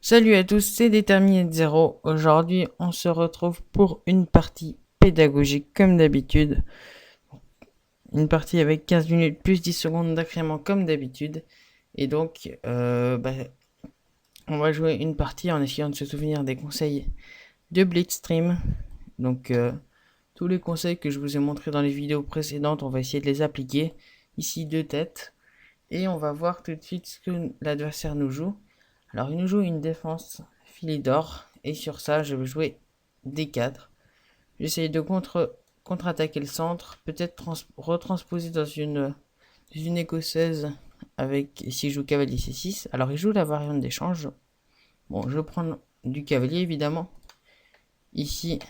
Salut à tous, c'est Déterminé de Zéro. Aujourd'hui, on se retrouve pour une partie pédagogique comme d'habitude. Une partie avec 15 minutes plus 10 secondes d'incrément comme d'habitude. Et donc, on va jouer une partie en essayant de se souvenir des conseils de Blitzstream. Donc, tous les conseils que je vous ai montrés dans les vidéos précédentes, on va essayer de les appliquer. Ici, deux têtes. Et on va voir tout de suite ce que l'adversaire nous joue. Alors, il nous joue une défense filet d'or. Et sur ça, je vais jouer D4. J'essaye de contre-attaquer le centre. Peut-être retransposer dans une écossaise avec si je joue cavalier C6. Alors, il joue la variante d'échange. Bon, je prends du cavalier évidemment. Ici,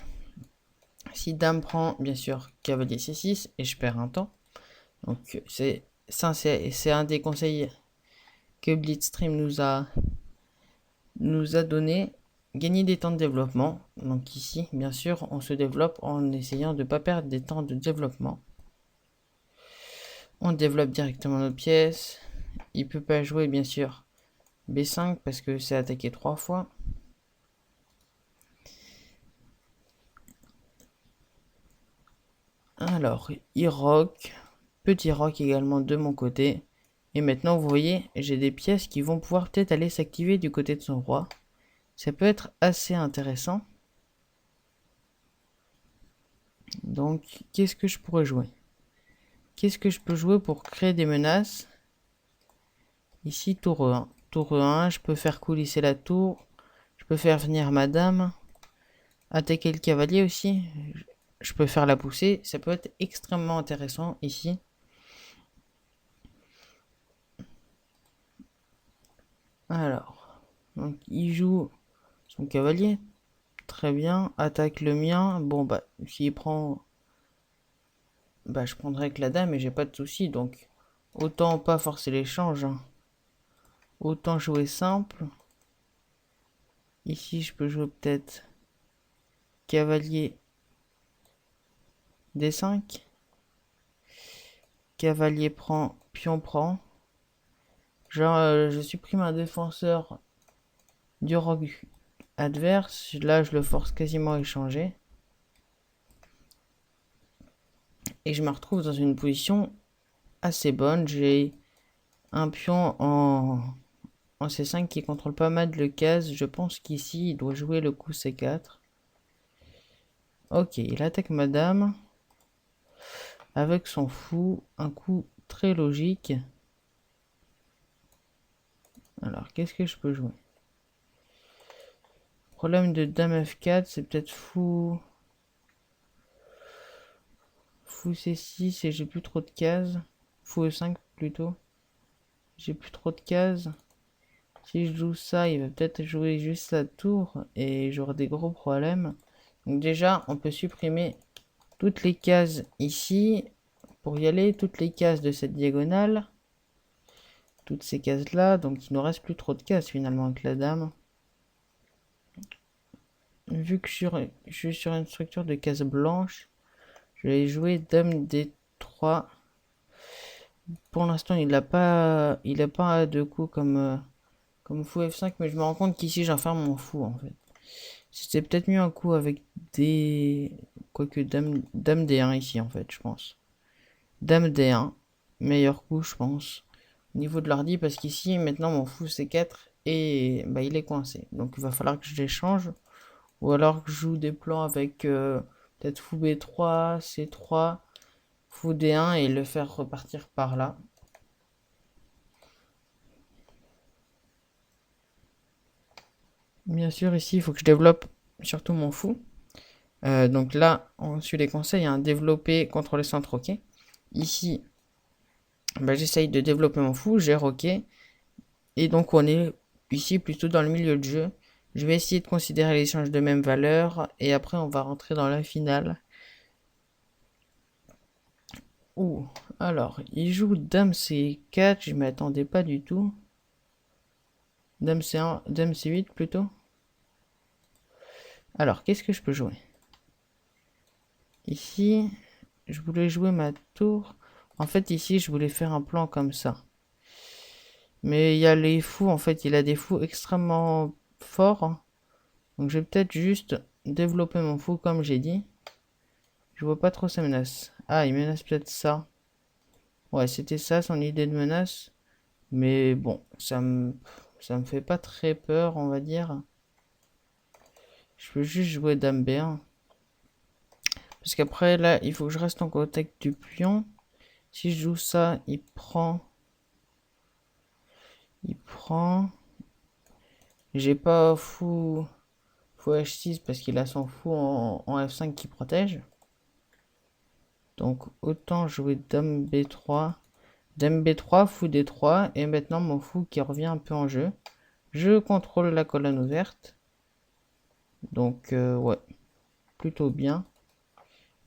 si dame prend, bien sûr, cavalier C6 et je perds un temps. Donc, c'est un des conseils que Blitzstream nous a donné. Gagner des temps de développement. Donc ici, bien sûr, on se développe en essayant de ne pas perdre des temps de développement. On développe directement nos pièces. Il peut pas jouer, bien sûr, B5 parce que c'est attaqué 3 fois. Alors, il rock. Petit rock également de mon côté. Et maintenant, vous voyez, j'ai des pièces qui vont pouvoir peut-être aller s'activer du côté de son roi. Ça peut être assez intéressant. Donc, qu'est-ce que je pourrais jouer? Qu'est-ce que je peux jouer pour créer des menaces? Ici, tour E1. Tour E1, je peux faire coulisser la tour. Je peux faire venir ma dame. Attaquer le cavalier aussi. Je peux faire la pousser. Ça peut être extrêmement intéressant ici. Alors, donc il joue son cavalier. Très bien. Attaque le mien. Bon, bah, s'il prend... Bah, je prendrai avec la dame et j'ai pas de soucis. Donc, autant pas forcer l'échange. Autant jouer simple. Ici, je peux jouer peut-être cavalier D5. Cavalier prend, pion prend. Genre, je supprime un défenseur du roc adverse. Là, je le force quasiment à échanger. Et je me retrouve dans une position assez bonne. J'ai un pion en C5 qui contrôle pas mal de cases. Je pense qu'ici, il doit jouer le coup C4. Ok, il attaque ma dame. Avec son fou, un coup très logique. Alors, qu'est-ce que je peux jouer? Problème de dame F4, c'est peut-être fou C6 et j'ai plus trop de cases. Fou E5 plutôt. J'ai plus trop de cases. Si je joue ça, il va peut-être jouer juste la tour et j'aurai des gros problèmes. Donc déjà, on peut supprimer toutes les cases ici pour y aller, toutes les cases de cette diagonale. Toutes ces cases là, donc il ne reste plus trop de cases finalement avec la dame. Vu que je suis sur une structure de cases blanches, je vais jouer dame D3. Pour l'instant, il a pas de coup comme fou F5, mais je me rends compte qu'ici j'enferme mon fou en fait. C'était peut-être mieux un coup avec des... Quoique dame D1 ici en fait, je pense. Dame D1, meilleur coup je pense. Au niveau de l'ordi, parce qu'ici maintenant mon fou C4 et bah, il est coincé. Donc il va falloir que je l'échange. Ou alors que je joue des plans avec peut-être fou B3, C3, fou D1 et le faire repartir par là. Bien sûr, ici, il faut que je développe surtout mon fou. Donc là, on suit les conseils, hein, développer contre le centre, ok. Ici, bah, j'essaye de développer mon fou, j'ai ok. Et donc on est ici plutôt dans le milieu de jeu. Je vais essayer de considérer l'échange de même valeur et après on va rentrer dans la finale. Ouh, alors, il joue dame C4, je m'y attendais pas du tout. Dame C1, dame C8 plutôt. Alors, qu'est-ce que je peux jouer? Ici, je voulais jouer ma tour. En fait, ici, je voulais faire un plan comme ça. Mais il y a les fous, en fait, il a des fous extrêmement fort. Donc je vais peut-être juste développer mon fou comme j'ai dit. Je vois pas trop sa menace. Ah, il menace peut-être ça. Ouais, c'était ça son idée de menace. Mais bon, ça me fait pas très peur, on va dire. Je peux juste jouer dame B1. Parce qu'après, là, il faut que je reste en contact du pion. Si je joue ça, il prend. Il prend. J'ai pas fou H6 parce qu'il a son fou en F5 qui protège. Donc autant jouer dame B3. Dame B3, fou D3. Et maintenant mon fou qui revient un peu en jeu. Je contrôle la colonne ouverte. Donc ouais, plutôt bien.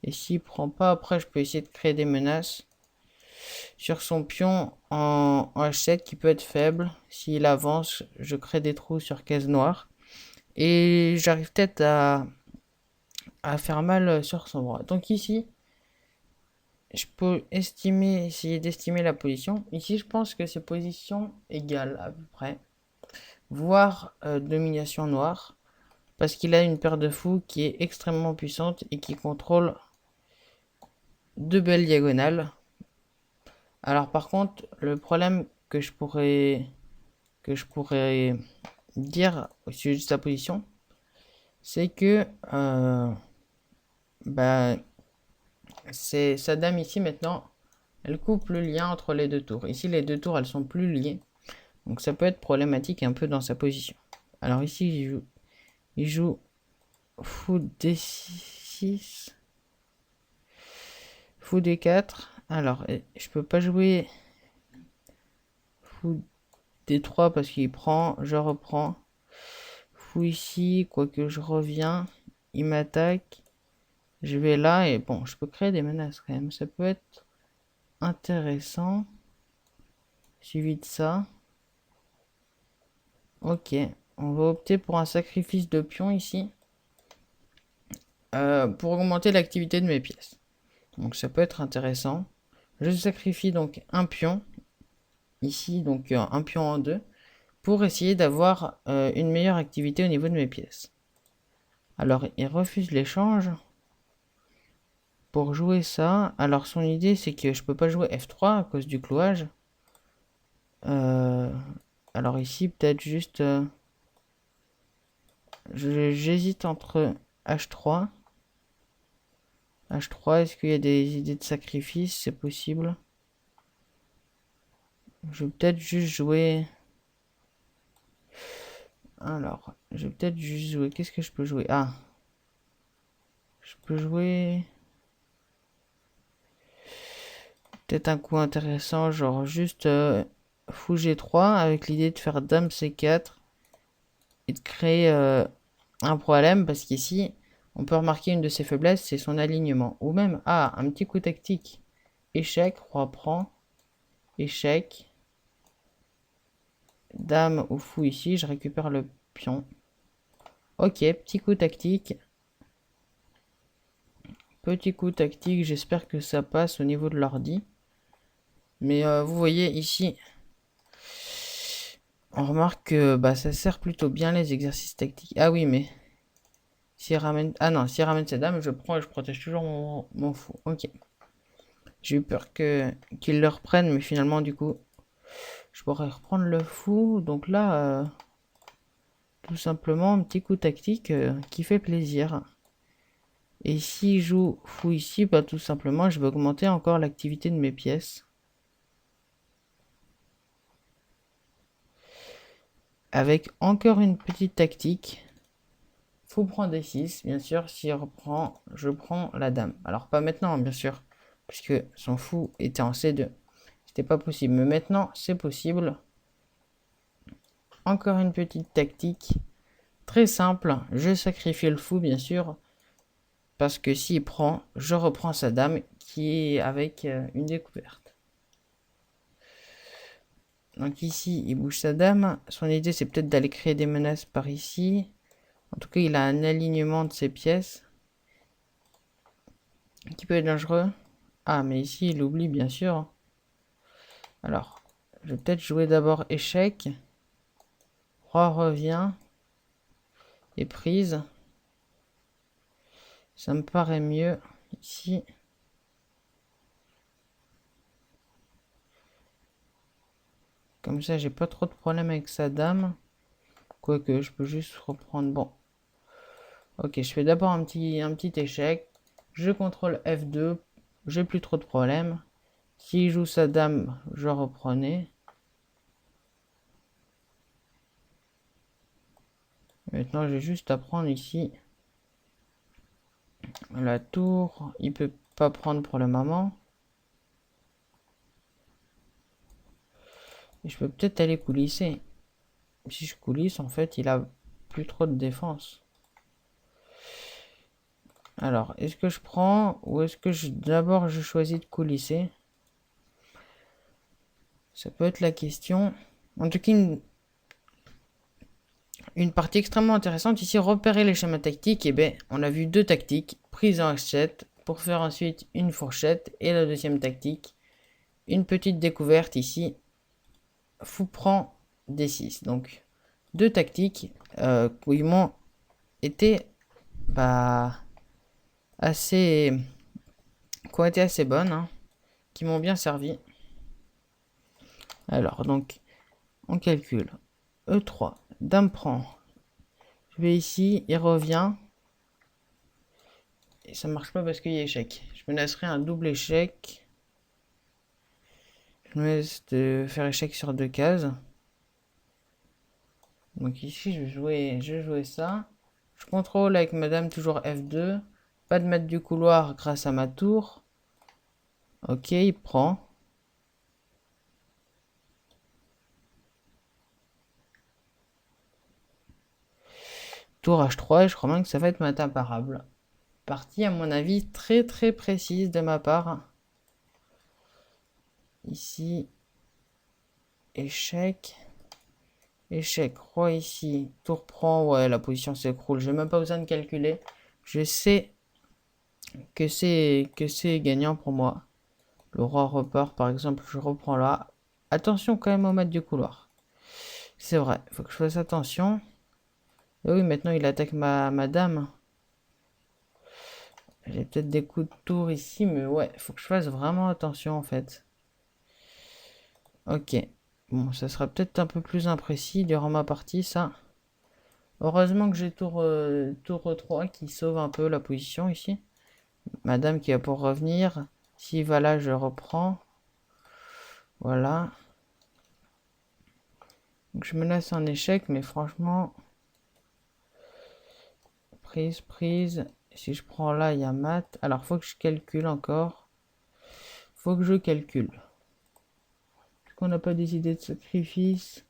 Et s'il prend pas, après je peux essayer de créer des menaces sur son pion en H7 qui peut être faible. S'il avance, je crée des trous sur case noire. Et j'arrive peut-être à faire mal sur son bras. Donc ici, je peux essayer d'estimer la position. Ici, je pense que c'est position égale à peu près. Voire domination noire. Parce qu'il a une paire de fous qui est extrêmement puissante et qui contrôle deux belles diagonales. Alors par contre, le problème que je pourrais dire au sujet de sa position, c'est que bah, c'est sa dame ici maintenant, elle coupe le lien entre les deux tours. Ici, les deux tours, elles sont plus liées. Donc ça peut être problématique un peu dans sa position. Alors ici, il joue fou D6, fou D4. Alors, je peux pas jouer fou D3 parce qu'il prend, je reprends. Fou ici, quoique je reviens, il m'attaque. Je vais là et bon, je peux créer des menaces quand même. Ça peut être intéressant. Suivi de ça. Ok, on va opter pour un sacrifice de pion ici. Pour augmenter l'activité de mes pièces. Donc ça peut être intéressant. Je sacrifie donc un pion. Ici, donc un pion en deux. Pour essayer d'avoir une meilleure activité au niveau de mes pièces. Alors il refuse l'échange. Pour jouer ça, alors son idée c'est que je peux pas jouer F3 à cause du clouage. Alors ici peut-être juste j'hésite entre H3. H3, est-ce qu'il y a des idées de sacrifice? C'est possible. Je vais peut-être juste jouer. Alors, je vais peut-être juste jouer. Qu'est-ce que je peux jouer? Ah, je peux jouer. Peut-être un coup intéressant, genre juste fou G3 avec l'idée de faire dame C4 et de créer un problème parce qu'ici on peut remarquer une de ses faiblesses, c'est son alignement. Ou même, un petit coup tactique. Échec, roi prend, échec, dame ou fou ici, je récupère le pion. Ok, petit coup tactique. Petit coup tactique, j'espère que ça passe au niveau de l'ordi. Mais vous voyez ici, on remarque que ça sert plutôt bien les exercices tactiques. Ah oui, mais s'il ramène... Ah non, s'il ramène ses dames, je prends et je protège toujours mon fou. Ok. J'ai eu peur qu'il le reprenne, mais finalement, du coup, je pourrais reprendre le fou. Donc là, tout simplement, un petit coup tactique qui fait plaisir. Et s'il joue fou ici, tout simplement, je vais augmenter encore l'activité de mes pièces. Avec encore une petite tactique. Fou prend D6, bien sûr, s'il reprend, je prends la dame. Alors pas maintenant, bien sûr, puisque son fou était en C2. C'était pas possible, mais maintenant, c'est possible. Encore une petite tactique. Très simple, je sacrifie le fou, bien sûr, parce que s'il prend, je reprends sa dame, qui est avec une découverte. Donc ici, il bouge sa dame. Son idée, c'est peut-être d'aller créer des menaces par ici. En tout cas, il a un alignement de ses pièces qui peut être dangereux. Ah, mais ici, il oublie, bien sûr. Alors, je vais peut-être jouer d'abord échec. Roi revient. et prise. Ça me paraît mieux ici. Comme ça, j'ai pas trop de problème avec sa dame. Quoique, je peux juste reprendre. Bon. Ok, je fais d'abord un petit échec. Je contrôle F2. J'ai plus trop de problèmes. S'il joue sa dame, je reprenais. Maintenant, j'ai juste à prendre ici. La tour, il peut pas prendre pour le moment. Et je peux peut-être aller coulisser. Si je coulisse, en fait, il a plus trop de défense. Alors, est-ce que je prends ou est-ce que d'abord je choisis de coulisser? Ça peut être la question. En tout cas, une partie extrêmement intéressante ici, repérer les schémas tactiques. Et bien, on a vu deux tactiques, prise en H7 pour faire ensuite une fourchette. Et la deuxième tactique, une petite découverte ici, fou prend D6. Donc, deux tactiques qui m'ont été assez, qui ont été assez bonnes, hein, qui m'ont bien servi. Alors, donc, on calcule. E3, dame prend. Je vais ici, il revient. Et ça marche pas parce qu'il y a échec. Je me laisserai un double échec. Je me laisse de faire échec sur deux cases. Donc ici, je vais jouer ça. Je contrôle avec madame toujours F2. Pas de maître du couloir grâce à ma tour. Ok, il prend. Tour H3 et je crois bien que ça va être matin imparable. Partie à mon avis très très précise de ma part. Ici, échec. Échec, roi ici, tour prend, ouais la position s'écroule, j'ai même pas besoin de calculer. Je sais que c'est gagnant pour moi. Le roi repart par exemple, je reprends là. Attention quand même au maître du couloir. C'est vrai, faut que je fasse attention. Et oui, maintenant il attaque ma dame. J'ai peut-être des coups de tour ici, mais ouais, faut que je fasse vraiment attention en fait. Ok. Bon, ça sera peut-être un peu plus imprécis durant ma partie, ça. Heureusement que j'ai tour 3 qui sauve un peu la position ici. Madame qui va pour revenir. S'il va là, je reprends. Voilà. Donc je me laisse un échec, mais franchement... Prise, prise. Si je prends là, il y a mat. Alors, faut que je calcule encore. Faut que je calcule. Est-ce qu'on n'a pas décidé de sacrifice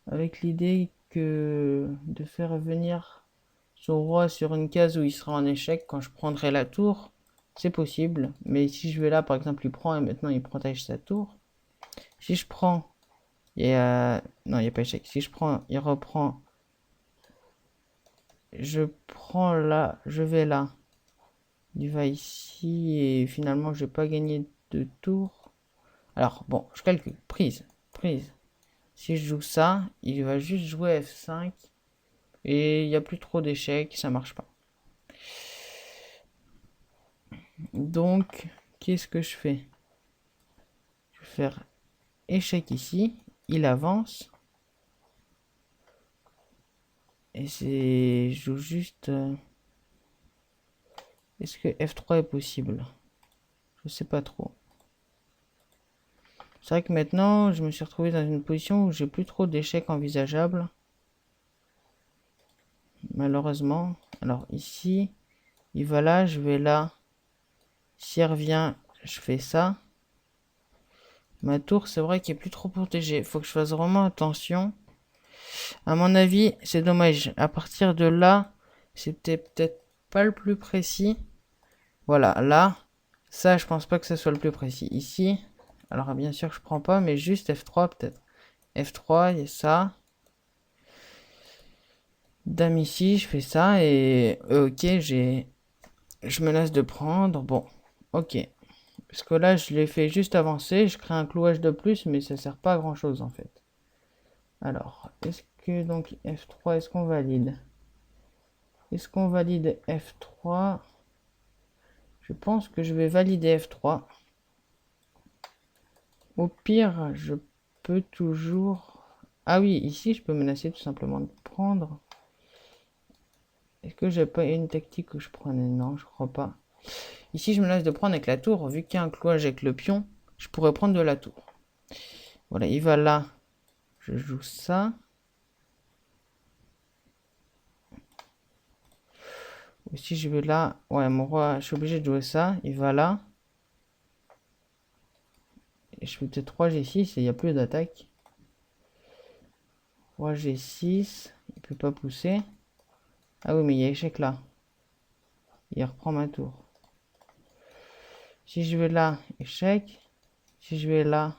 avec l'idée que de faire venir son roi sur une case où il sera en échec quand je prendrai la tour? C'est possible. Mais si je vais là, par exemple, il prend et maintenant il protège sa tour. Si je prends... non, il n'y a pas échec. Si je prends, il reprend. Je prends là, je vais là. Il va ici et finalement je n'ai pas gagné de tour. Alors bon, je calcule. Prise, prise. Si je joue ça, il va juste jouer F5 et il n'y a plus trop d'échecs, ça marche pas. Donc, qu'est-ce que je fais? Je vais faire échec ici. Il avance. Et je joue juste... Est-ce que F3 est possible? Je sais pas trop. C'est vrai que maintenant, je me suis retrouvé dans une position où j'ai plus trop d'échecs envisageables. Malheureusement. Alors ici, il va là, je vais là. S'il revient, je fais ça. Ma tour, c'est vrai qu'il est plus trop protégé. Faut que je fasse vraiment attention. À mon avis, c'est dommage. À partir de là, c'était peut-être pas le plus précis. Voilà, là, ça, je pense pas que ce soit le plus précis. Ici, alors bien sûr, je prends pas, mais juste F3 peut-être. F3, il y a ça. Dame ici, je fais ça et ok, je me laisse de prendre. Bon, ok. Parce que là, je l'ai fait juste avancer. Je crée un clouage de plus, mais ça sert pas à grand chose en fait. Alors, est-ce que donc F3, est-ce qu'on valide? Est-ce qu'on valide F3? Je pense que je vais valider F3. Au pire, je peux toujours... Ah oui, ici, je peux menacer tout simplement de prendre. Est-ce que j'ai pas une tactique que je prenais? Non, je crois pas. Ici, je menace de prendre avec la tour. Vu qu'il y a un cloître avec le pion, je pourrais prendre de la tour. Voilà, il va là. Je joue ça. Ou si je vais là... Ouais, mon roi, je suis obligé de jouer ça. Il va là. Et je fais peut-être 3 G6 et il n'y a plus d'attaque. 3 G6. Il peut pas pousser. Ah oui, mais il y a échec là. Il reprend ma tour. Si je vais là, échec. Si je vais là,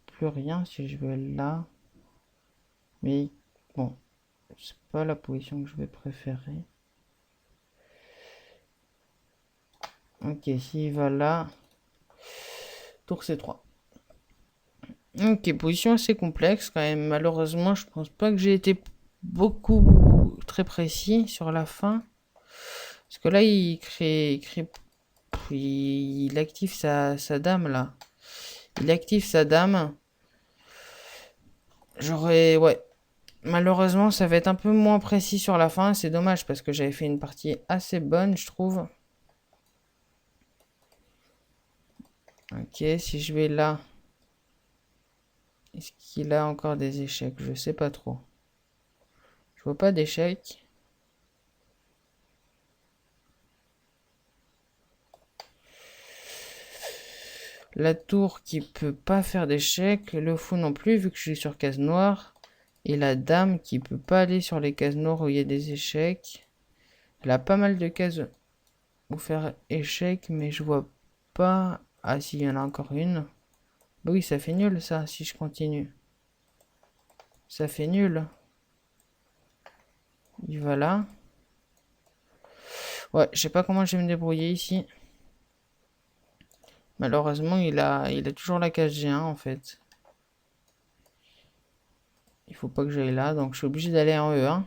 plus rien. Si je vais là... Mais bon, c'est pas la position que je vais préférer. Ok, s'il va là, tour C3. Ok, position assez complexe quand même. Malheureusement, je pense pas que j'ai été beaucoup très précis sur la fin. Parce que là, il active sa dame là. Il active sa dame. Ouais. Malheureusement, ça va être un peu moins précis sur la fin. C'est dommage parce que j'avais fait une partie assez bonne, je trouve. Ok, si je vais là. Est-ce qu'il a encore des échecs? Je sais pas trop. Je vois pas d'échecs. La tour qui peut pas faire d'échecs. Le fou non plus, vu que je suis sur case noire. Et la dame qui peut pas aller sur les cases noires où il y a des échecs. Elle a pas mal de cases où faire échec, mais je vois pas... Ah si, il y en a encore une. Bah oui, ça fait nul ça, si je continue. Ça fait nul. Il va là. Ouais, je sais pas comment je vais me débrouiller ici. Malheureusement, il a toujours la case G1 en fait. Il faut pas que j'aille là, donc je suis obligé d'aller en E1.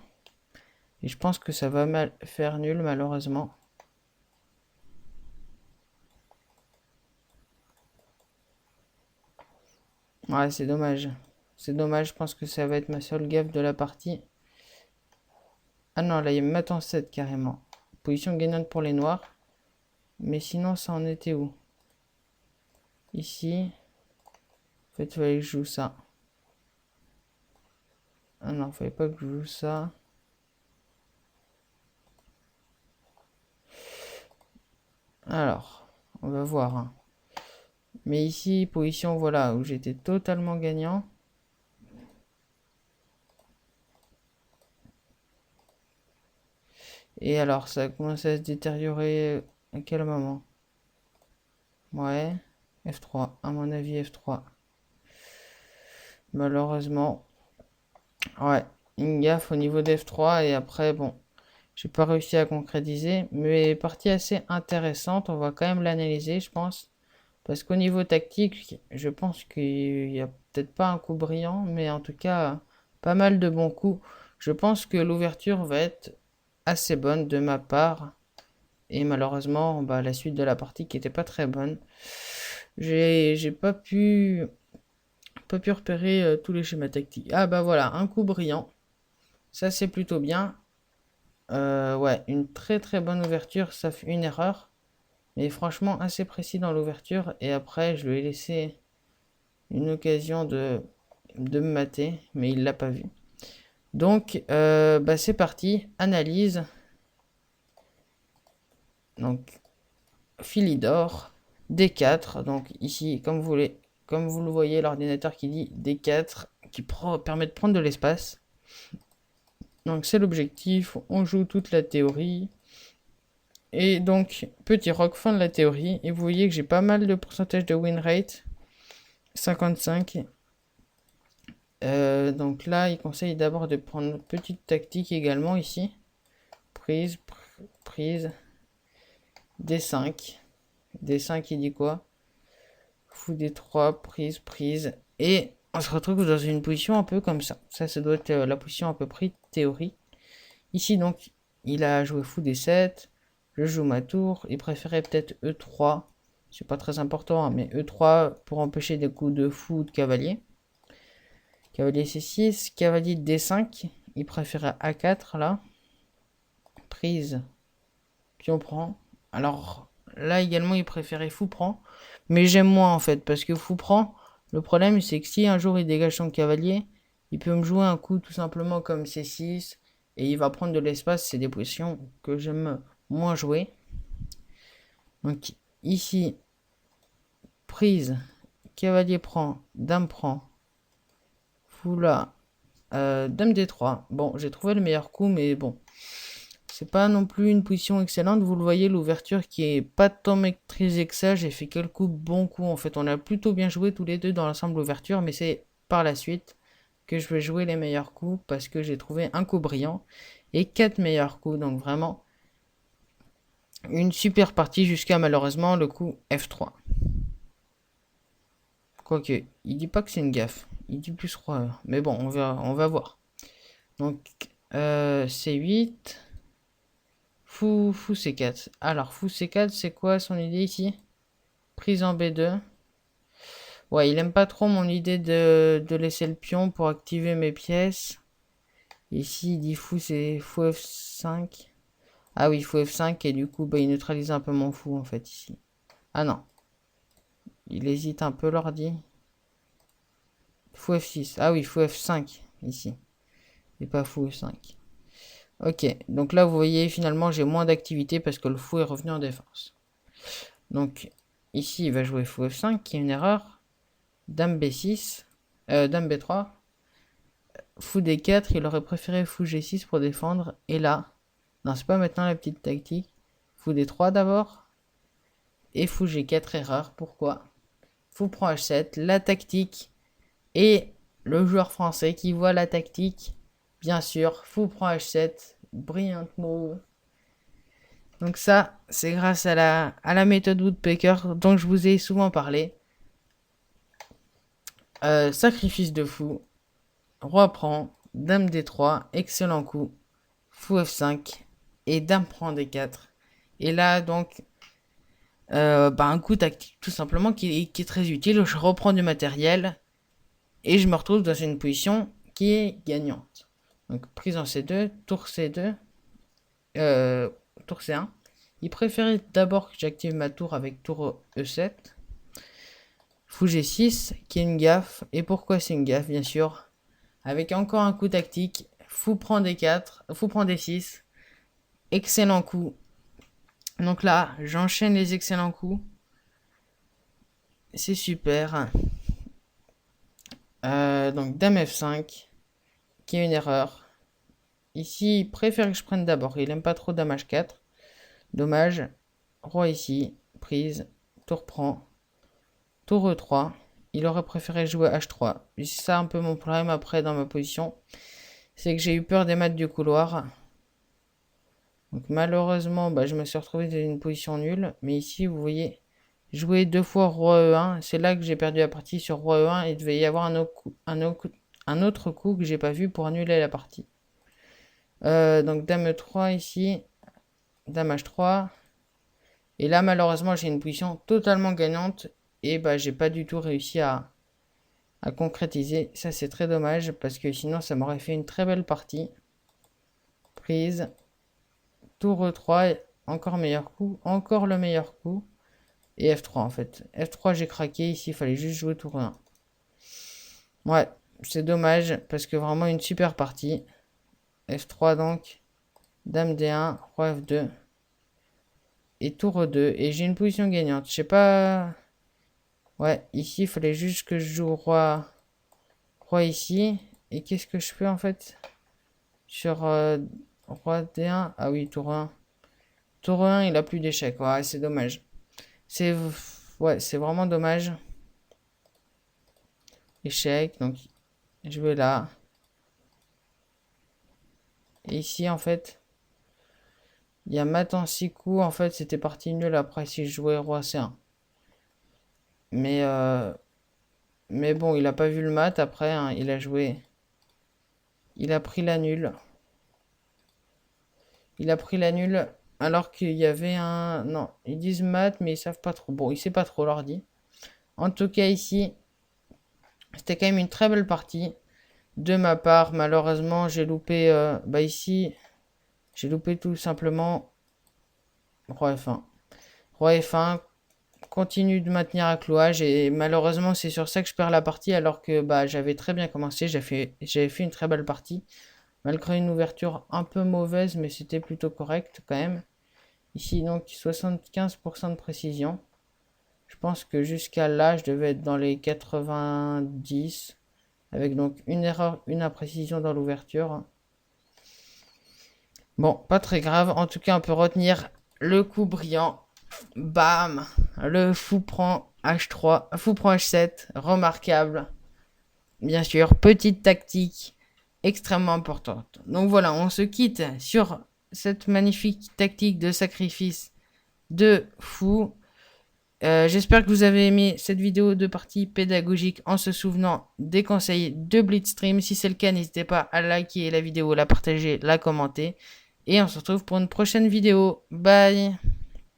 Et je pense que ça va faire nul malheureusement. Ouais, c'est dommage. C'est dommage, je pense que ça va être ma seule gaffe de la partie. Ah non, là il y a mat en 7 carrément. Position gagnante pour les noirs. Mais sinon, ça en était où? Ici. En fait, il fallait que je joue ça. Ah non, il fallait pas que je joue ça. Alors, on va voir, hein. Mais ici, position, voilà, où j'étais totalement gagnant. Et alors, ça a commencé à se détériorer à quel moment? Ouais, F3, à mon avis F3. Malheureusement, ouais, une gaffe au niveau d'F3 et après, bon, j'ai pas réussi à concrétiser, mais partie assez intéressante, on va quand même l'analyser, je pense. Parce qu'au niveau tactique, je pense qu'il n'y a peut-être pas un coup brillant, mais en tout cas, pas mal de bons coups. Je pense que l'ouverture va être assez bonne de ma part. Et malheureusement, bah, la suite de la partie qui était pas très bonne. J'ai pas pu repérer tous les schémas tactiques. Ah bah voilà, un coup brillant. Ça c'est plutôt bien. Ouais, une très très bonne ouverture, ça fait une erreur. Mais franchement assez précis dans l'ouverture. Et après, je lui ai laissé une occasion de me mater, mais il l'a pas vu. Donc, bah, c'est parti, analyse. Donc, Philidor, D4. Donc ici, comme vous le voyez, l'ordinateur qui dit D4, qui permet de prendre de l'espace. Donc c'est l'objectif, on joue toute la théorie. Et donc, petit rock, fin de la théorie. Et vous voyez que j'ai pas mal de pourcentage de win rate. 55. Donc là, il conseille d'abord de prendre une petite tactique également ici. Prise, prise. D5. D5, il dit quoi? Fou D3, prise, prise. Et on se retrouve dans une position un peu comme ça. Ça doit être la position à peu près théorique. Ici, donc, il a joué fou D7. Je joue ma tour. Il préférait peut-être E3. C'est pas très important, hein, mais E3 pour empêcher des coups de fou ou de cavalier. Cavalier C6. Cavalier D5. Il préférait A4 là. Prise. Pion prend. Alors là également, il préférait fou prend. Mais j'aime moins en fait, parce que fou prend, le problème c'est que si un jour il dégage son cavalier, il peut me jouer un coup tout simplement comme C6 et il va prendre de l'espace. C'est des positions que j'aime moins jouer. Donc ici, prise, cavalier prend, fou là, dame D3. Bon, j'ai trouvé le meilleur coup, mais bon, c'est pas non plus une position excellente. Vous le voyez, l'ouverture qui est pas tant maîtrisée que ça. J'ai fait quelques bons coups. En fait, on a plutôt bien joué tous les deux dans l'ensemble ouverture, mais c'est par la suite que je vais jouer les meilleurs coups parce que j'ai trouvé un coup brillant et 4 meilleurs coups. Donc vraiment une super partie jusqu'à malheureusement le coup F3. Quoique, il dit pas que c'est une gaffe. Il dit plus roi. Mais bon, on va voir. Donc C8. Fou C4. Alors, fou C4, c'est quoi son idée ici? Prise en B2. Ouais, il aime pas trop mon idée de laisser le pion pour activer mes pièces. Ici, il dit fou, c'est fou F5. Ah oui, fou F5, et du coup, bah, il neutralise un peu mon fou, en fait, ici. Ah non. Il hésite un peu, l'ordi. Fou F6. Ah oui, fou F5, ici. Et pas fou F5. Ok, donc là, vous voyez, finalement, j'ai moins d'activité parce que le fou est revenu en défense. Donc, ici, il va jouer fou F5, qui est une erreur. Dame B6. Dame B3. Fou D4, il aurait préféré fou G6 pour défendre. Et là, non, c'est pas maintenant la petite tactique. Fou D3 d'abord. Et fou G4, erreur. Pourquoi? Fou prend H7, la tactique. Et le joueur français qui voit la tactique, bien sûr, fou prend H7. Brilliant move. Donc ça, c'est grâce à la méthode Woodpecker dont je vous ai souvent parlé. Sacrifice de fou. Roi prend. Dame D3. Excellent coup. Fou F5. Et dame prend D4. Et là, donc, un coup tactique tout simplement qui est très utile. Je reprends du matériel. Et je me retrouve dans une position qui est gagnante. Donc, prise en C2. Tour C2. Tour C1. Il préférait d'abord que j'active ma tour avec tour E7. Fou G6, qui est une gaffe. Et pourquoi c'est une gaffe, bien sûr? Avec encore un coup tactique. Fou prend D4. Fou prend D6. Excellent coup. Donc là, j'enchaîne les excellents coups. C'est super. Donc dame F5, qui est une erreur. Ici, il préfère que je prenne d'abord. Il aime pas trop dame H4. Dommage. Roi ici. Prise. Tour prend. Tour E3. Il aurait préféré jouer H3. C'est ça un peu mon problème après dans ma position. C'est que j'ai eu peur des maths du couloir. Donc malheureusement, je me suis retrouvé dans une position nulle. Mais ici, vous voyez, jouer deux fois roi E1. C'est là que j'ai perdu la partie sur roi E1. Et il devait y avoir un autre coup que j'ai pas vu pour annuler la partie. Donc dame E3 ici. Dame H3. Et là, malheureusement, j'ai une position totalement gagnante. Et j'ai pas du tout réussi à concrétiser. Ça, c'est très dommage parce que sinon, ça m'aurait fait une très belle partie. Prise. Tour E3. Encore meilleur coup. Encore le meilleur coup. Et F3 en fait. F3, j'ai craqué. Ici, il fallait juste jouer tour 1. Ouais, c'est dommage parce que vraiment une super partie. F3 donc. Dame D1. Roi F2. Et tour E2. Et j'ai une position gagnante. Je sais pas. Ouais, ici, il fallait juste que je joue roi ici. Et qu'est-ce que je fais en fait sur roi D1? Ah oui, tour 1. Tour 1, il a plus d'échecs. Ouais, c'est dommage. C'est vraiment dommage. Échec. Donc, je vais là. Et ici, en fait, il y a mat en 6 coups. En fait, c'était parti nul après si je jouais roi C1. Mais, mais bon, il a pas vu le mat après. Hein, il a joué. Il a pris la nulle. Il a pris la nulle alors qu'il y avait un... Non, ils disent maths, mais ils savent pas trop. Bon, il sait pas trop l'ordi. En tout cas, ici, c'était quand même une très belle partie. De ma part, malheureusement, j'ai loupé... bah ici, j'ai loupé tout simplement Roi F1. Roi F1 continue de maintenir à clouage et malheureusement c'est sur ça que je perds la partie alors que bah j'avais très bien commencé, j'avais fait une très belle partie. Malgré une ouverture un peu mauvaise mais c'était plutôt correct quand même. Ici donc 75% de précision. Je pense que jusqu'à là je devais être dans les 90 avec donc une erreur, une imprécision dans l'ouverture. Bon, pas très grave. En tout cas, on peut retenir le coup brillant. Bam! Le fou prend H3, fou prend H7. Remarquable. Bien sûr, petite tactique extrêmement importante. Donc voilà, on se quitte sur cette magnifique tactique de sacrifice de fou. J'espère que vous avez aimé cette vidéo de partie pédagogique en se souvenant des conseils de Blitzstream. Si c'est le cas, n'hésitez pas à liker la vidéo, la partager, la commenter. Et on se retrouve pour une prochaine vidéo. Bye!